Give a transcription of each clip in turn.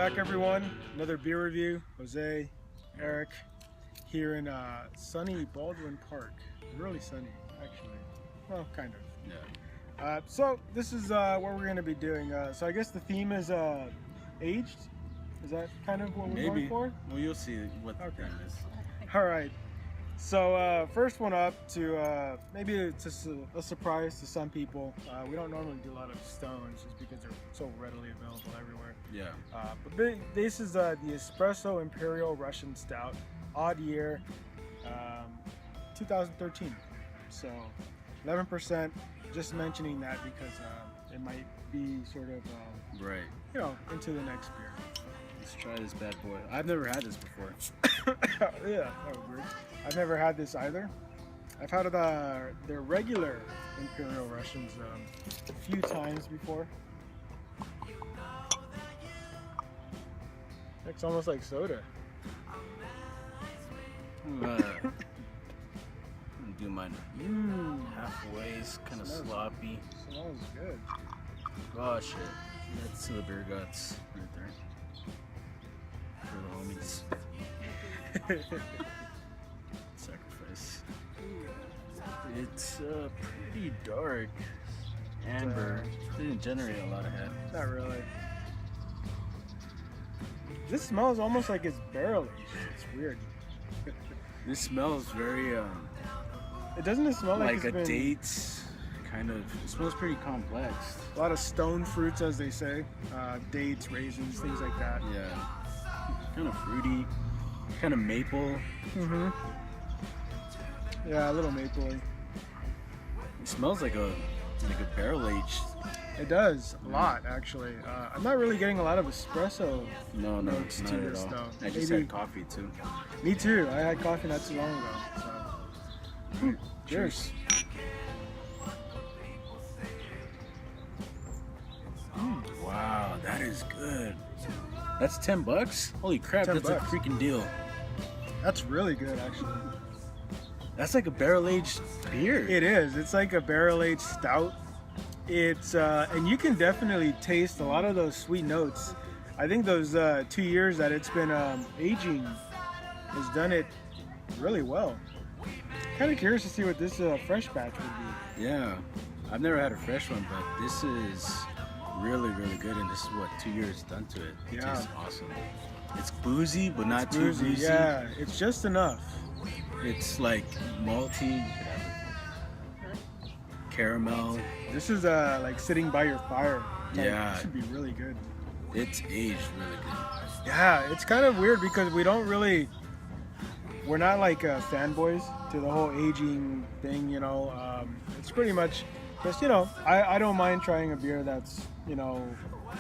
back, everyone. Another beer review. Jose, Eric, here in sunny Baldwin Park. Really sunny, actually. Well, kind of. Yeah. So this is what we're going to be doing. So I guess the theme is aged. Is that kind of what we're going for? Well, you'll see what the theme is. All right. So first one up to maybe it's a surprise to some people. We don't normally do a lot of stones just because they're so readily available everywhere. Yeah. But this is the Espresso Imperial Russian Stout, odd year, 2013. So 11%. Just mentioning that because it might be sort of right. You know, into the next beer. Let's try this bad boy. I've never had this before. Yeah, that was weird. I've never had this either. I've had their regular Imperial Russians a few times before. It's almost like soda. Do mine halfway. It's kind of sloppy. Smells good. Oh shit. That's the beer guts right there. For the homies. Sacrifice. It's pretty dark. Amber. Didn't generate a lot of head. Not really. This smells almost like it's barrel aged. It's weird. This smells very It doesn't smell like a dates kind of. It smells pretty complex. A lot of stone fruits, as they say. Dates, raisins, things like that. Yeah. Kind of fruity. Kind of maple. Mm-hmm. Yeah, a little mapley. It smells like a barrel aged. It does a lot, actually. I'm not really getting a lot of espresso. No, notes not to at this all. though. I just had coffee too. Me too. I had coffee not too long ago. So. Cheers. Wow, that is good. That's $10. Holy crap, that's $10. a freaking deal. That's really good, actually. That's like a barrel aged beer. It is. It's like a barrel aged stout. It's and you can definitely taste a lot of those sweet notes. I think those 2 years that it's been aging has done it really well. Kind of curious to see what this fresh batch would be. Yeah, I've never had a fresh one, but this is really, really good. And this is what 2 years done to it. It tastes awesome. It's boozy, but not too boozy. Yeah, it's just enough. It's like malty, caramel. This is like sitting by your fire. Yeah, it should be really good. It's aged really good. Yeah, it's kind of weird because we're not like fanboys to the whole aging thing, you know. It's pretty much just, you know, I don't mind trying a beer that's, you know,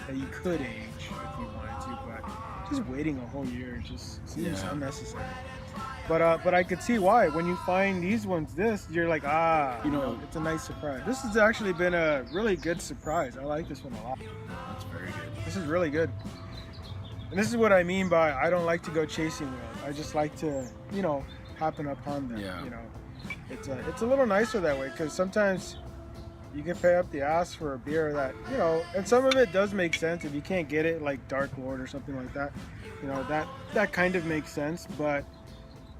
that you could age if you wanted to, but just waiting a whole year just seems unnecessary. But I could see why. When you find these ones, you're like, you know, it's a nice surprise. This has actually been a really good surprise. I like this one a lot. That's very good. This is really good. And this is what I mean by I don't like to go chasing whales. I just like to, you know, happen upon them. Yeah. You know, it's a little nicer that way because sometimes you can pay up the ass for a beer that, you know, and some of it does make sense if you can't get it like Dark Lord or something like that. You know, that kind of makes sense, but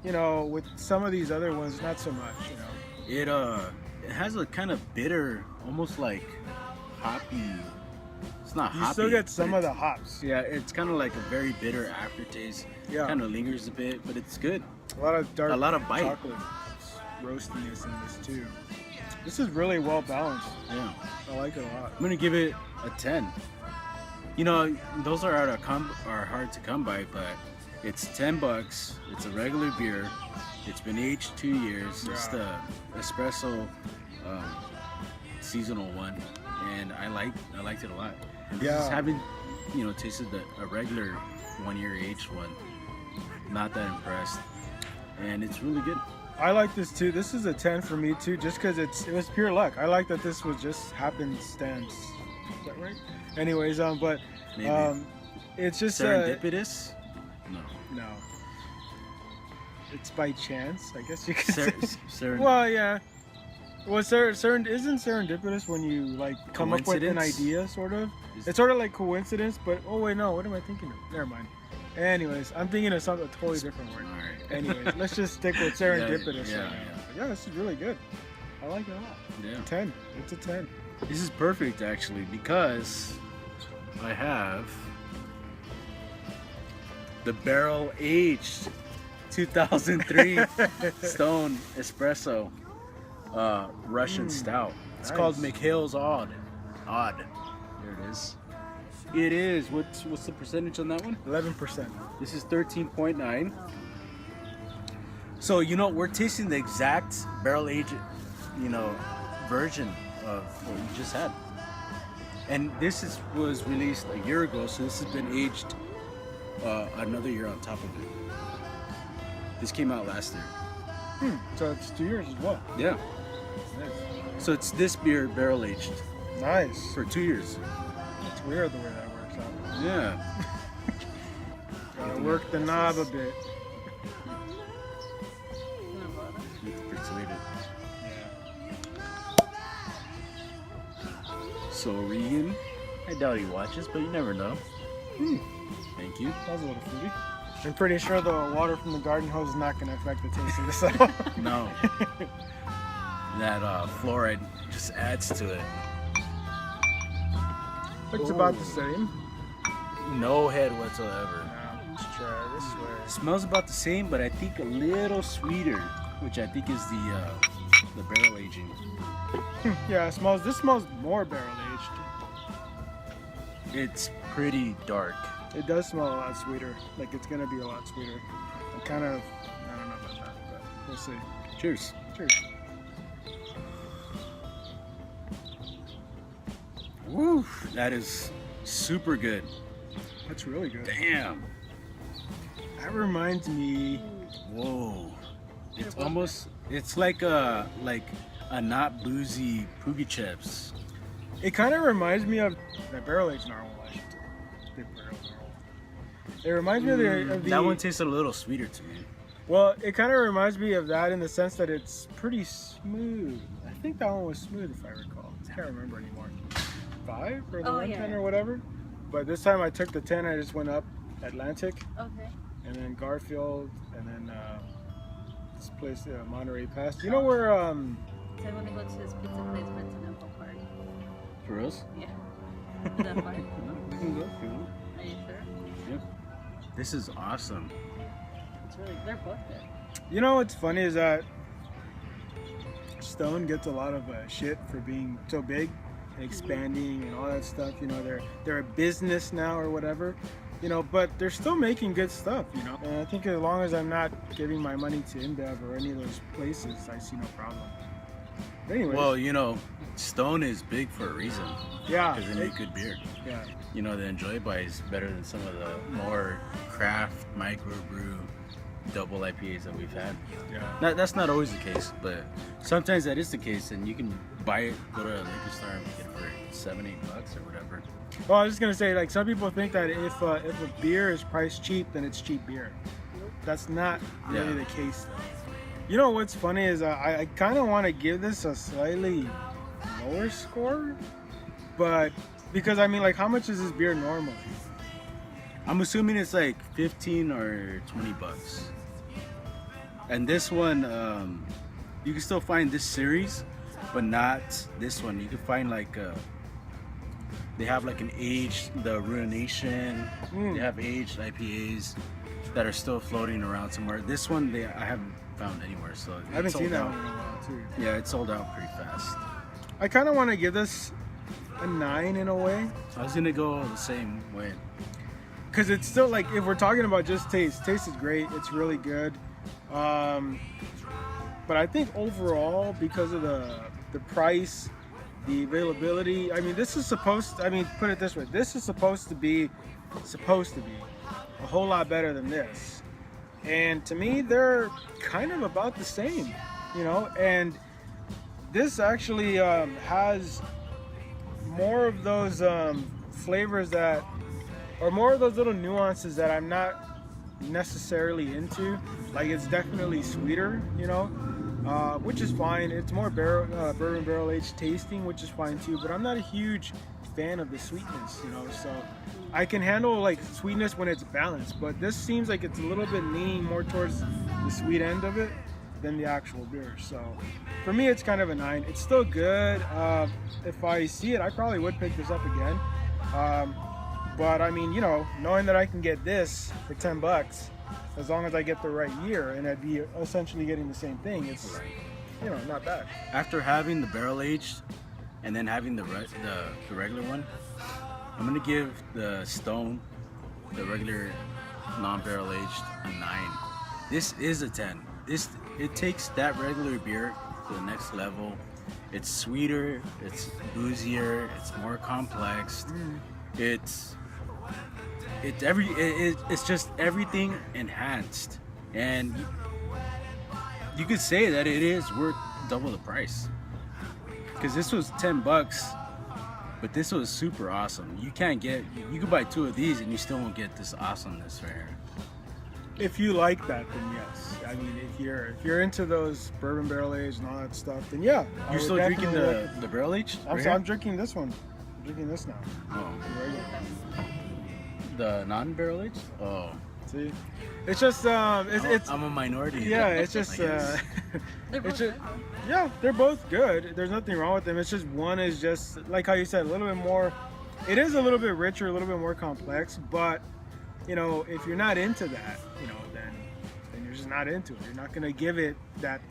you know, with some of these other ones, not so much. You know, it has a kind of bitter, almost like hoppy. It's not hoppy. You still get some of the hops. Yeah, it's kind of like a very bitter aftertaste. Yeah, kind of lingers a bit, but it's good. A lot of dark, a lot of bite, chocolate roastiness in this too. This is really well balanced. Yeah, I like it a lot. I'm gonna give it a 10. You know, those are hard to come by, but it's $10. It's a regular beer. It's been aged 2 years. Yeah. It's the espresso seasonal one, and I liked it a lot. And just having, you know, tasted a regular 1 year aged one, not that impressed, and it's really good. I like this too. This is a 10 for me too, just because it was pure luck. I like that this was just happenstance. Is that right? Anyways, but it's just serendipitous. No. It's by chance, I guess you could say. Serendipitous. Well, yeah. Well, isn't serendipitous when you like come up with an Coincidence? idea, sort of? It's sort of like coincidence, but oh wait, no, what am I thinking of? Never mind. Anyways, I'm thinking of something totally different word. All right. Anyways, let's just stick with serendipitous Yeah, right now. Yeah, this is really good. I like it a lot. Yeah. 10. It's a 10. This is perfect actually because I have the barrel aged 2003 Stone Espresso Russian Stout. It's nice. called Mikhail's Odd. There it is. It is. What's the percentage on that one? 11%. This is 13.9. So we're tasting the exact barrel aged, version of what you just had. And this was released a year ago, so this has been aged another year on top of it. This came out last year. So it's 2 years as well. Yeah. Nice. So it's this beer barrel aged Nice. for 2 years. It's weird the way that works out. Yeah. Gotta work the knob a bit. You have to persuade it. So Regan, I doubt he watches, but you never know. Thank you. That was a little fruity. I'm pretty sure the water from the garden hose is not going to affect the taste of this at all. No. That fluoride just adds to it. Looks about the same. No head whatsoever. Now, let's try this way. It smells about the same, but I think a little sweeter, which I think is the barrel aging. Yeah, this smells more barrel aged. It's pretty dark. It does smell a lot sweeter. Like it's gonna be a lot sweeter. I don't know about that, but we'll see. Cheers. Cheers. Woo! That is super good. That's really good. Damn. That reminds me. Whoa. It's like a not boozy Poogie Chips. It kind of reminds me of the barrel aged narwhal. I should say. The barrel narwhal. It reminds me of the. That one tasted a little sweeter to me. Well, it kind of reminds me of that in the sense that it's pretty smooth. I think that one was smooth if I recall. I can't remember anymore. 5 or the 110 or whatever. But this time I took the 10. I just went up Atlantic. Okay. And then Garfield, and then this place, Monterey Pass. You know where? So I want to go to this pizza place, Continental Park. For us? Yeah. Is that far? We can go if you want. Are you sure? Yep. This is awesome. It's really, they're both good. You know what's funny is that Stone gets a lot of shit for being so big and expanding and all that stuff. You know, they're a business now or whatever. You know, but they're still making good stuff. You know, and I think as long as I'm not giving my money to InBev or any of those places, I see no problem. But anyways, Well, Stone is big for a reason. yeah, Because they make good beer. yeah. The Enjoy By is better than some of the more craft microbrew double IPAs that we've had. Yeah. That's not always the case, but sometimes that is the case, and you can buy it, go to a liquor store and get it for $7-8 or whatever. Well, I was just gonna say, like, some people think that if a beer is priced cheap, then it's cheap beer. That's not really the case, though. You know what's funny is I kind of want to give this a slightly lower score, but because I mean, like, how much is this beer normally? I'm assuming it's like 15 or $20. And this one, you can still find this series, but not this one. You can find like they have like the Ruination. They have aged IPAs that are still floating around somewhere. This one I haven't found anywhere, so I haven't seen that out. one in a while too. Yeah, it sold out pretty fast. I kind of want to give this a 9 in a way, I was gonna go the same way. because it's still like, if we're talking about just taste is great. It's really good. But I think overall, because of the price, the availability, I mean, put it this way, this is supposed to be a whole lot better than this. And to me, they're kind of about the same, you know, and this actually has more of those flavors or more of those little nuances that I'm not necessarily into. Like, it's definitely sweeter, you know. which is fine. It's more bourbon barrel aged tasting, which is fine too. But I'm not a huge fan of the sweetness, you know. So I can handle like sweetness when it's balanced, but this seems like it's a little bit leaning more towards the sweet end of it than the actual beer. So for me, it's kind of a 9. It's still good. If I see it, I probably would pick this up again. But I mean, you know, knowing that I can get this for $10, as long as I get the right year, and I'd be essentially getting the same thing, it's, you know, not bad. After having the barrel aged and then having the regular one, I'm gonna give the Stone, the regular non-barrel aged, a 9. This is a 10. It takes that regular beer to the next level. It's sweeter, it's boozier, it's more complex. It's just everything enhanced, and you could say that it is worth double the price, because this was $10, but this was super awesome. You could buy 2 of these and you still won't get this awesomeness right here. If you like that, then yes. I mean, if you're into those bourbon barrel aged and all that stuff, then yeah. You're still drinking the barrel aged? I'm drinking this one. I'm drinking this now. Oh. The regular. The non-barrel aged? Oh. See, it's just it's. I'm a minority. Yeah, it's just. They're It's both just, good. yeah, they're both good. There's nothing wrong with them. It's just one is just like how you said, a little bit more. It is a little bit richer, a little bit more complex, but you know, if you're not into that, you know, then you're just not into it. You're not gonna give it that.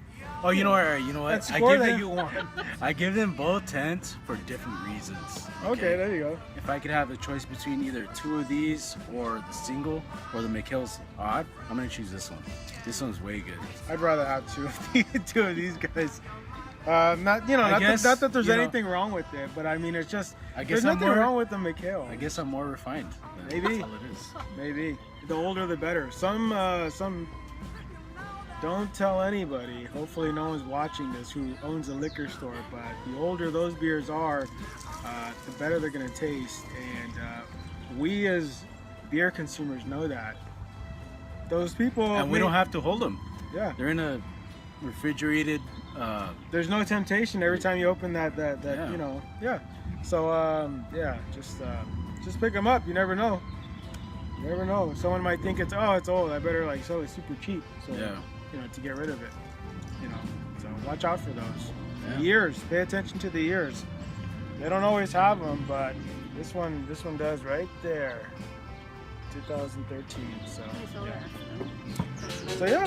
Oh, you know what? That score that you want. I give them both 10s for different reasons. Okay, there you go. If I could have a choice between either 2 of these or the single or the Mikhail's odd, I'm gonna choose this one. This one's way good. I'd rather have two of these guys. Not that there's anything wrong with it, but I mean, it's just there's nothing wrong with the Mikhail. I guess I'm more refined. Maybe. That's all it is. Maybe the older the better. Some don't tell anybody. Hopefully, no one's watching this who owns a liquor store. But the older those beers are, the better they're gonna taste. And we as beer consumers know that. Those people. And we don't have to hold them. Yeah. They're in a refrigerated. There's no temptation every time you open that Yeah. you know. Yeah. So yeah, just pick them up. You never know. You never know. Someone might think it's old. I better like sell it super cheap. So Yeah. you know, to get rid of it. You know. So watch out for those. Yeah. Years. Pay attention to the years. They don't always have them, but this one does right there. 2013. So He's older. yeah. So yeah.